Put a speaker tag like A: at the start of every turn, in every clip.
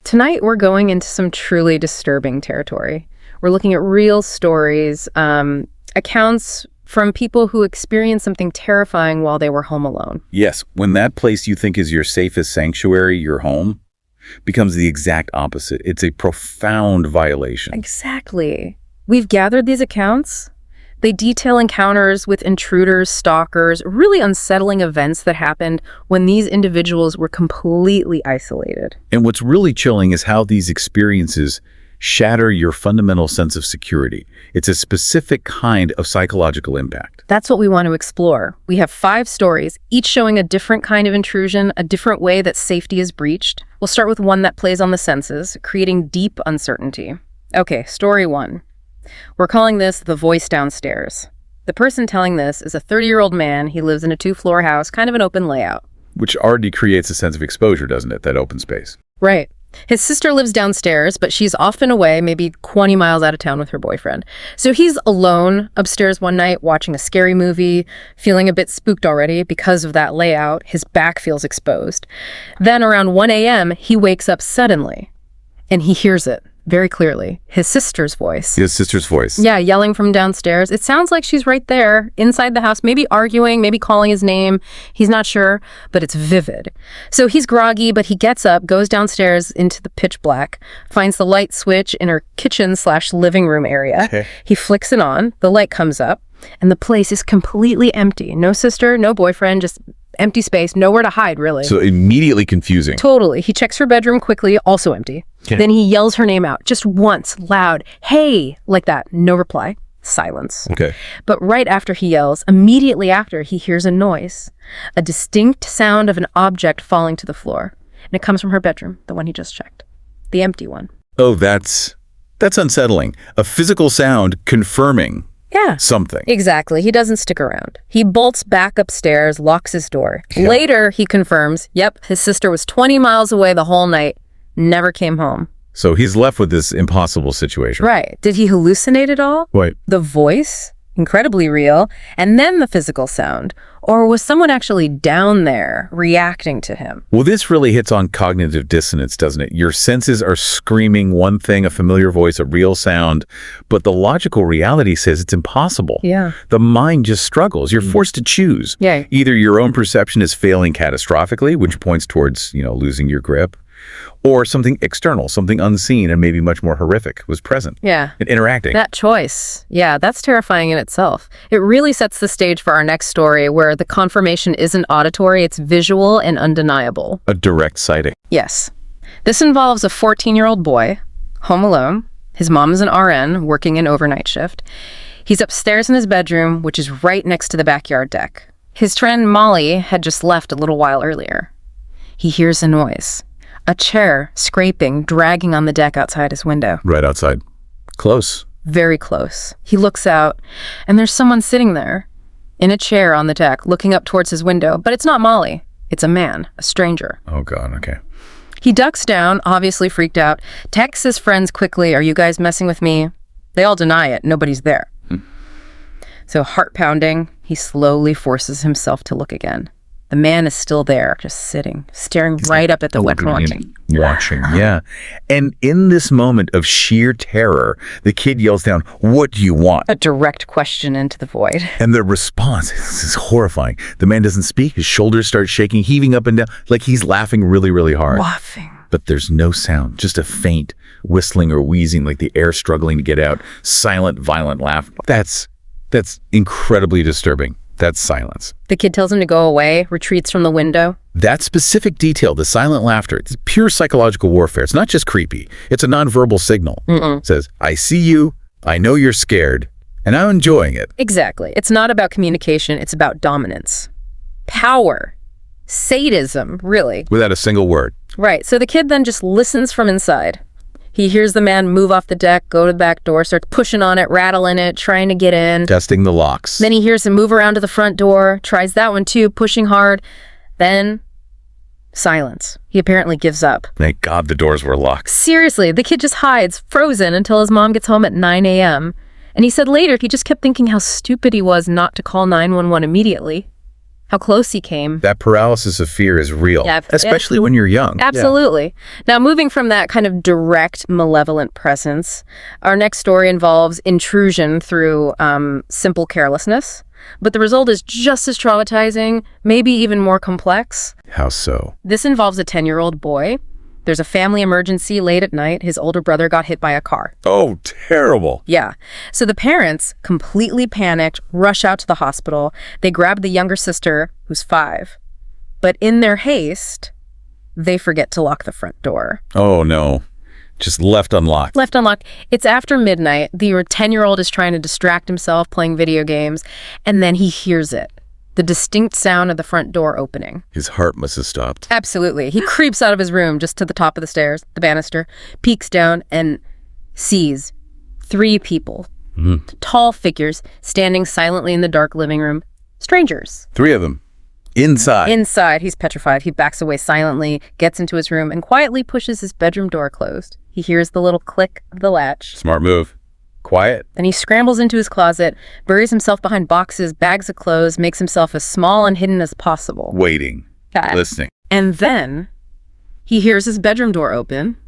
A: Tonight, we're going into some truly disturbing territory. We're looking at real stories, accounts from people who experienced something terrifying while they were home alone.
B: Yes, when that place you think is your safest sanctuary, your home, becomes the exact opposite. It's a profound violation.
A: Exactly. We've gathered these accounts. They detail encounters with intruders, stalkers, really unsettling events that happened when these individuals were completely isolated.
B: And what's really chilling is how these experiences shatter your fundamental sense of security. It's a specific kind of psychological impact.
A: That's what we want to explore. We have 5 stories, each showing a different kind of intrusion, a different way that safety is breached. We'll start with one that plays on the senses, creating deep uncertainty. Okay, story 1. We're calling this The Voice Downstairs. The person telling this is a 30-year-old man. He lives in a 2-floor house, kind of an open layout.
B: Which already creates a sense of exposure, doesn't it, that open space?
A: Right. His sister lives downstairs, but she's often away, maybe 20 miles out of town with her boyfriend. So he's alone upstairs one night watching a scary movie, feeling a bit spooked already because of that layout. His back feels exposed. Then around 1 a.m., he wakes up suddenly, and he hears it very clearly. His sister's voice.
B: His sister's voice.
A: Yeah, yelling from downstairs. It sounds like she's right there inside the house, maybe arguing, maybe calling his name. He's not sure, but it's vivid. So he's groggy, but he gets up, goes downstairs into the pitch black, finds the light switch in her kitchen/living room area.
B: Okay.
A: He flicks it on, the light comes up, and the place is completely empty. No sister, no boyfriend, just empty space, nowhere to hide, really.
B: So immediately confusing.
A: Totally. He checks her bedroom quickly, also empty.
B: Okay.
A: Then he yells her name out, just once, loud, "Hey!" like that. No reply. Silence.
B: Okay.
A: But right after he yells, immediately after, he hears a noise, a distinct sound of an object falling to the floor. And it comes from her bedroom, the one he just checked. The empty one.
B: Oh, that's unsettling. A physical sound confirming
A: Yeah.
B: something.
A: Exactly. He doesn't stick around. He bolts back upstairs, locks his door.
B: Yeah.
A: Later, he confirms, yep, his sister was 20 miles away the whole night, never came home.
B: So he's left with this impossible situation.
A: Right. Did he hallucinate at all?
B: Wait.
A: The voice? Incredibly real. And then the physical sound. Or was someone actually down there reacting to him?
B: Well, this really hits on cognitive dissonance, doesn't it? Your senses are screaming one thing, a familiar voice, a real sound, but the logical reality says it's impossible.
A: Yeah.
B: The mind just struggles. You're forced to choose.
A: Yeah.
B: Either your own perception is failing catastrophically, which points towards, losing your grip, or something external, something unseen and maybe much more horrific was present
A: Yeah.
B: and interacting.
A: That choice. Yeah, that's terrifying in itself. It really sets the stage for our next story where the confirmation isn't auditory, it's visual and undeniable.
B: A direct sighting.
A: Yes. This involves a 14-year-old boy, home alone. His mom is an RN, working an overnight shift. He's upstairs in his bedroom, which is right next to the backyard deck. His friend Molly had just left a little while earlier. He hears a noise. A chair scraping, dragging on the deck outside his window.
B: Right outside. Close.
A: Very close. He looks out, and there's someone sitting there, in a chair on the deck, looking up towards his window. But it's not Molly. It's a man, a stranger.
B: Oh, God. Okay.
A: He ducks down, obviously freaked out, texts his friends quickly, "Are you guys messing with me?" They all deny it. Nobody's there. So heart pounding, he slowly forces himself to look again. The man is still there, just sitting, staring right up at the window.
B: Watching, yeah. And in this moment of sheer terror, the kid yells down, "What do you want?"
A: A direct question into the void.
B: And the response is horrifying. The man doesn't speak. His shoulders start shaking, heaving up and down, like he's laughing really, really hard.
A: Laughing.
B: But there's no sound, just a faint whistling or wheezing, like the air struggling to get out. Silent, violent laugh. That's incredibly disturbing. That's silence.
A: The kid tells him to go away, retreats from the window.
B: That specific detail, the silent laughter, it's pure psychological warfare. It's not just creepy. It's a nonverbal signal. It says, "I see you, I know you're scared, and I'm enjoying it."
A: Exactly. It's not about communication, it's about dominance. Power. Sadism, really.
B: Without a single word.
A: Right. So the kid then just listens from inside. He hears the man move off the deck, go to the back door, starts pushing on it, rattling it, trying to get in.
B: Testing the locks.
A: Then he hears him move around to the front door, tries that one too, pushing hard. Then silence. He apparently gives up.
B: Thank God the doors were locked.
A: Seriously, the kid just hides, frozen, until his mom gets home at 9 a.m. And he said later he just kept thinking how stupid he was not to call 911 immediately. how close he came.
B: That paralysis of fear is real,
A: Yeah,
B: especially when you're young.
A: Absolutely. Now, moving from that kind of direct, malevolent presence, our next story involves intrusion through simple carelessness. But the result is just as traumatizing, maybe even more complex.
B: How so?
A: This involves a 10-year-old boy. There's a family emergency late at night. His older brother got hit by a car.
B: Oh, terrible.
A: Yeah. So the parents, completely panicked, rush out to the hospital. They grab the younger sister, who's 5. But in their haste, they forget to lock the front door.
B: Oh, no. Just left unlocked.
A: Left unlocked. It's after midnight. The 10-year-old is trying to distract himself playing video games, and then he hears it. The distinct sound of the front door opening.
B: His heart must have stopped.
A: Absolutely. He creeps out of his room just to the top of the stairs, the banister, peeks down, and sees 3 people. Tall figures standing silently in the dark living room. Strangers.
B: 3 of them. Inside.
A: Inside, he's petrified. He backs away silently, gets into his room, and quietly pushes his bedroom door closed. He hears the little click of the latch.
B: Smart move. Quiet.
A: Then he scrambles into his closet, buries himself behind boxes, bags of clothes, makes himself as small and hidden as possible.
B: Waiting.
A: Yeah.
B: Listening.
A: And then he hears his bedroom door open.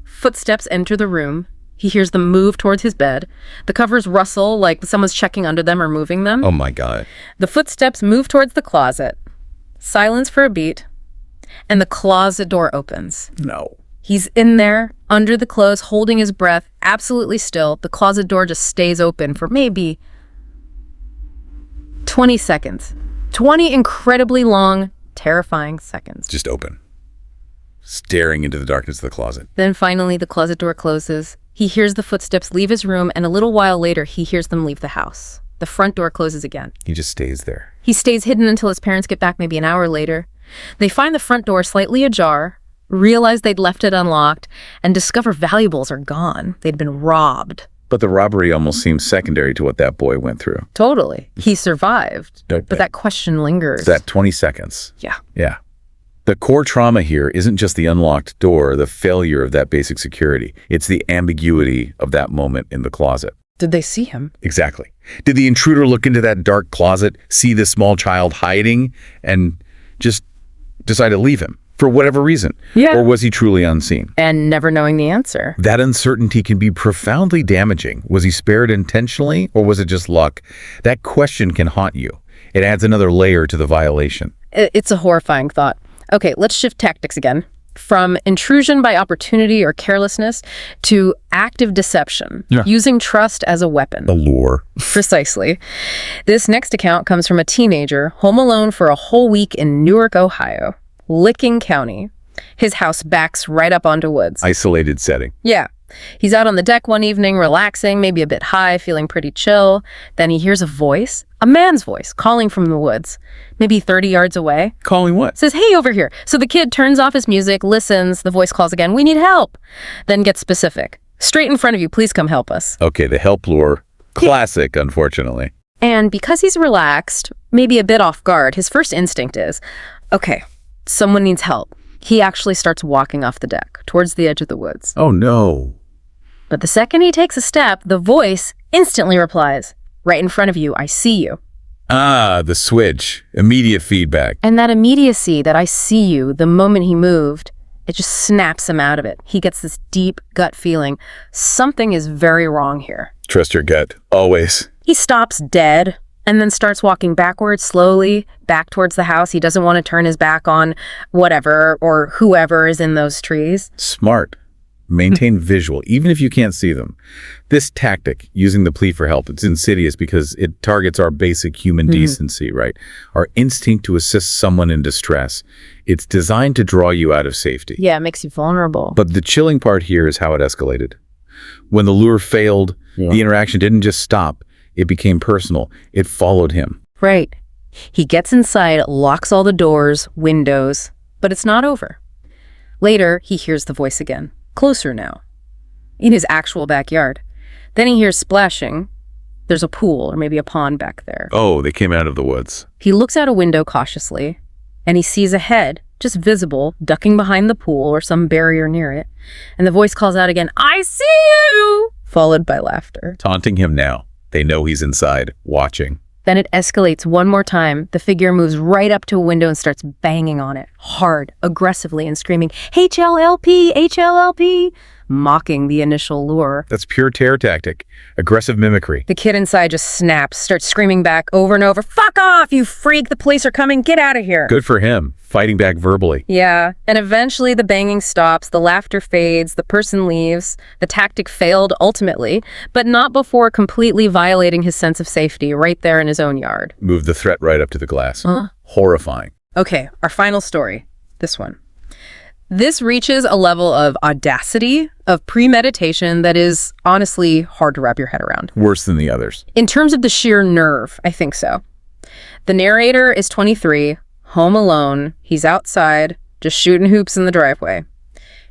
A: Footsteps enter the room. He hears them move towards his bed. The covers rustle like someone's checking under them or moving them.
B: Oh, my God.
A: The footsteps move towards the closet. Silence for a beat. And the closet door opens.
B: No.
A: He's in there, under the clothes, holding his breath, absolutely still. The closet door just stays open for maybe 20 seconds. 20 incredibly long, terrifying seconds.
B: Just open. Staring into the darkness of the closet.
A: Then finally, the closet door closes. He hears the footsteps leave his room, and a little while later, he hears them leave the house. The front door closes again.
B: He just stays there.
A: He stays hidden until his parents get back maybe an hour later. They find the front door slightly ajar, realize they'd left it unlocked, and discover valuables are gone. They'd been robbed.
B: But the robbery almost seems secondary to what that boy went through.
A: Totally. He survived.
B: Okay.
A: But that question lingers.
B: That 20 seconds.
A: Yeah.
B: Yeah. The core trauma here isn't just the unlocked door, the failure of that basic security. It's the ambiguity of that moment in the closet.
A: Did they see him?
B: Exactly. Did the intruder look into that dark closet, see this small child hiding, and just decide to leave him for whatever reason?
A: Yeah.
B: Or was he truly unseen?
A: And never knowing the answer.
B: That uncertainty can be profoundly damaging. Was he spared intentionally, or was it just luck? That question can haunt you. It adds another layer to the violation.
A: It's a horrifying thought. Okay, let's shift tactics again. From intrusion by opportunity or carelessness to active deception, using trust as a weapon.
B: The lure.
A: Precisely. This next account comes from a teenager home alone for a whole week in Newark, Ohio, Licking County. His house backs right up onto woods.
B: Isolated setting.
A: Yeah. He's out on the deck one evening, relaxing, maybe a bit high, feeling pretty chill. Then he hears a voice, a man's voice, calling from the woods, maybe 30 yards away.
B: Calling what?
A: Says, "Hey, over here." So the kid turns off his music, listens, the voice calls again, "We need help." Then gets specific. "Straight in front of you, please come help us."
B: Okay, the help lure. Classic, unfortunately.
A: And because he's relaxed, maybe a bit off guard, his first instinct is, okay, someone needs help. He actually starts walking off the deck towards the edge of the woods.
B: Oh, no.
A: But the second he takes a step, the voice instantly replies, "Right in front of you, I see you."
B: Ah, the switch. Immediate feedback.
A: And that immediacy, that "I see you," the moment he moved, it just snaps him out of it. He gets this deep gut feeling. Something is very wrong here.
B: Trust your gut. Always.
A: He stops dead and then starts walking backwards slowly, back towards the house. He doesn't want to turn his back on whatever or whoever is in those trees.
B: Smart. Maintain visual, even if you can't see them. This tactic, using the plea for help, it's insidious because it targets our basic human decency, right? Our instinct to assist someone in distress. It's designed to draw you out of safety.
A: Yeah, it makes you vulnerable.
B: But the chilling part here is how it escalated. When the lure failed, the interaction didn't just stop. It became personal. It followed him.
A: Right. He gets inside, locks all the doors, windows, but it's not over. Later, he hears the voice again. Closer now, in his actual backyard. Then he hears splashing. There's a pool or maybe a pond back there.
B: Oh, they came out of the woods.
A: He looks out a window cautiously, and he sees a head, just visible, ducking behind the pool or some barrier near it. And the voice calls out again, "I see you!" followed by laughter.
B: Taunting him now. They know he's inside, watching.
A: Then it escalates one more time. The figure moves right up to a window and starts banging on it, hard, aggressively, and screaming, HLLP, HLLP, mocking the initial lure.
B: That's pure terror tactic. Aggressive mimicry.
A: The kid inside just snaps, starts screaming back over and over, fuck off, you freak, the police are coming, get out of here.
B: Good for him, fighting back verbally.
A: Yeah, and eventually the banging stops, the laughter fades, the person leaves. The tactic failed ultimately, but not before completely violating his sense of safety right there in his own yard.
B: Moved the threat right up to the glass.
A: Huh?
B: Horrifying.
A: Okay, our final story. This one. This reaches a level of audacity, of premeditation that is honestly hard to wrap your head around.
B: Worse than the others.
A: In terms of the sheer nerve, I think so. The narrator is 23, home alone. He's outside, just shooting hoops in the driveway.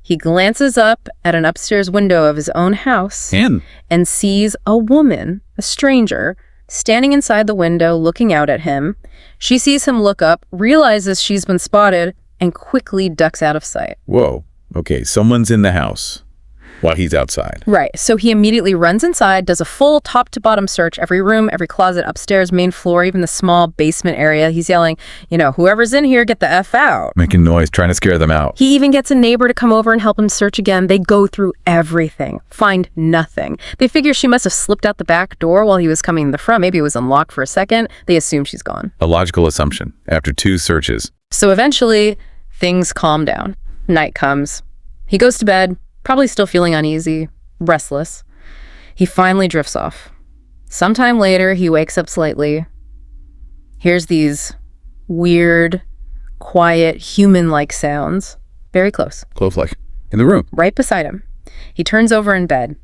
A: He glances up at an upstairs window of his own house and sees a woman, a stranger, standing inside the window looking out at him. She sees him look up, realizes she's been spotted, and quickly ducks out of sight.
B: Whoa. Okay, someone's in the house while he's outside.
A: Right. So he immediately runs inside, does a full top-to-bottom search, every room, every closet, upstairs, main floor, even the small basement area. He's yelling, whoever's in here, get the F out.
B: Making noise, trying to scare them out.
A: He even gets a neighbor to come over and help him search again. They go through everything, find nothing. They figure she must have slipped out the back door while he was coming in the front. Maybe it was unlocked for a second. They assume she's gone.
B: A logical assumption after 2 searches.
A: So eventually, things calm down. Night comes. He goes to bed, probably still feeling uneasy, restless. He finally drifts off. Sometime later, he wakes up slightly. Hears these weird, quiet, human-like sounds. Very close.
B: Close like in the room.
A: Right beside him. He turns over in bed,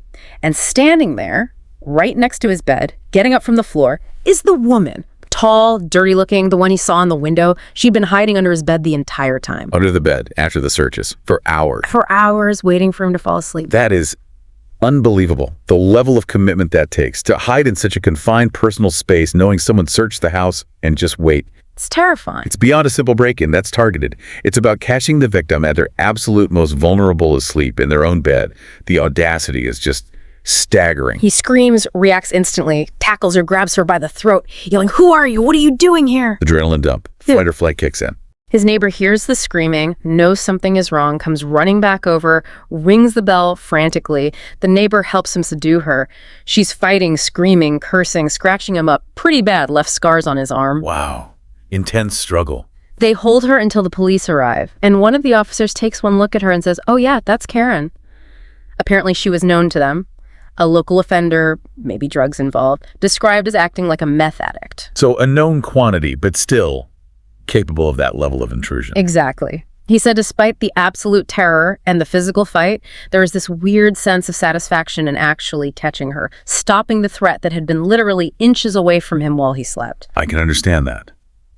A: and standing there, right next to his bed, getting up from the floor, is the woman. Tall, dirty-looking, the one he saw in the window. She'd been hiding under his bed the entire time.
B: Under the bed, after the searches, for hours.
A: For hours, waiting for him to fall asleep.
B: That is unbelievable. The level of commitment that takes to hide in such a confined personal space, knowing someone searched the house and just wait.
A: It's terrifying.
B: It's beyond a simple break-in. That's targeted. It's about catching the victim at their absolute most vulnerable asleep in their own bed. The audacity is just staggering.
A: He screams, reacts instantly, tackles her, grabs her by the throat, yelling, "Who are you? What are you doing here?"
B: Adrenaline dump. Fight or flight kicks in.
A: His neighbor hears the screaming, knows something is wrong, comes running back over, rings the bell frantically. The neighbor helps him subdue her. She's fighting, screaming, cursing, scratching him up pretty bad, left scars on his arm.
B: Wow. Intense struggle.
A: They hold her until the police arrive, and one of the officers takes one look at her and says, "Oh yeah, that's Karen." Apparently she was known to them. A local offender, maybe drugs involved, described as acting like a meth addict.
B: So a known quantity, but still capable of that level of intrusion.
A: Exactly. He said despite the absolute terror and the physical fight, there was this weird sense of satisfaction in actually catching her, stopping the threat that had been literally inches away from him while he slept.
B: I can understand that.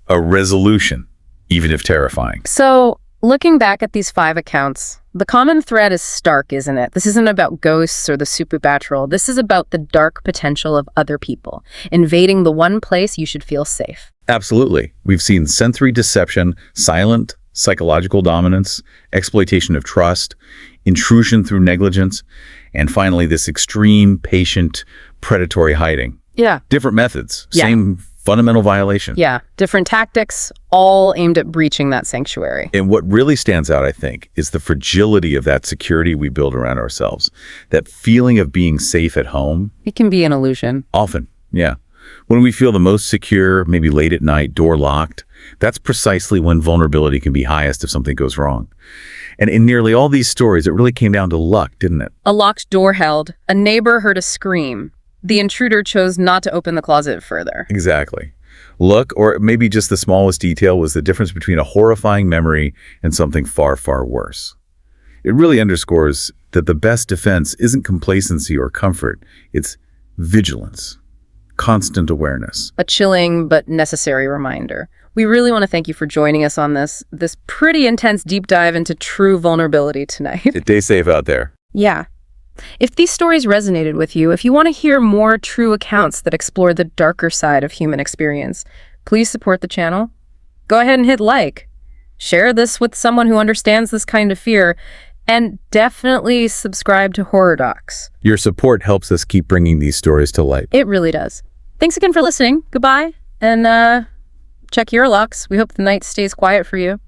B: A resolution, even if terrifying.
A: So, looking back at these 5 accounts, the common thread is stark, isn't it? This isn't about ghosts or the supernatural. This is about the dark potential of other people, invading the one place you should feel safe.
B: Absolutely. We've seen sensory deception, silent psychological dominance, exploitation of trust, intrusion through negligence, and finally this extreme patient predatory hiding.
A: Yeah.
B: Different methods,
A: Yeah.
B: same fundamental violation.
A: Yeah, different tactics, all aimed at breaching that sanctuary.
B: And what really stands out, I think, is the fragility of that security we build around ourselves. That feeling of being safe at home.
A: It can be an illusion.
B: Often, yeah. When we feel the most secure, maybe late at night, door locked, that's precisely when vulnerability can be highest if something goes wrong. And in nearly all these stories, it really came down to luck, didn't it?
A: A locked door held. A neighbor heard a scream. The intruder chose not to open the closet further.
B: Exactly. Luck, or maybe just the smallest detail, was the difference between a horrifying memory and something far, far worse. It really underscores that the best defense isn't complacency or comfort. It's vigilance, constant awareness.
A: A chilling but necessary reminder. We really want to thank you for joining us on this pretty intense deep dive into true vulnerability tonight.
B: Stay safe out there.
A: Yeah. If these stories resonated with you, if you want to hear more true accounts that explore the darker side of human experience, please support the channel. Go ahead and hit like. Share this with someone who understands this kind of fear, and definitely subscribe to Horror Docs.
B: Your support helps us keep bringing these stories to light.
A: It really does. Thanks again for listening. Goodbye. and check your locks. We hope the night stays quiet for you.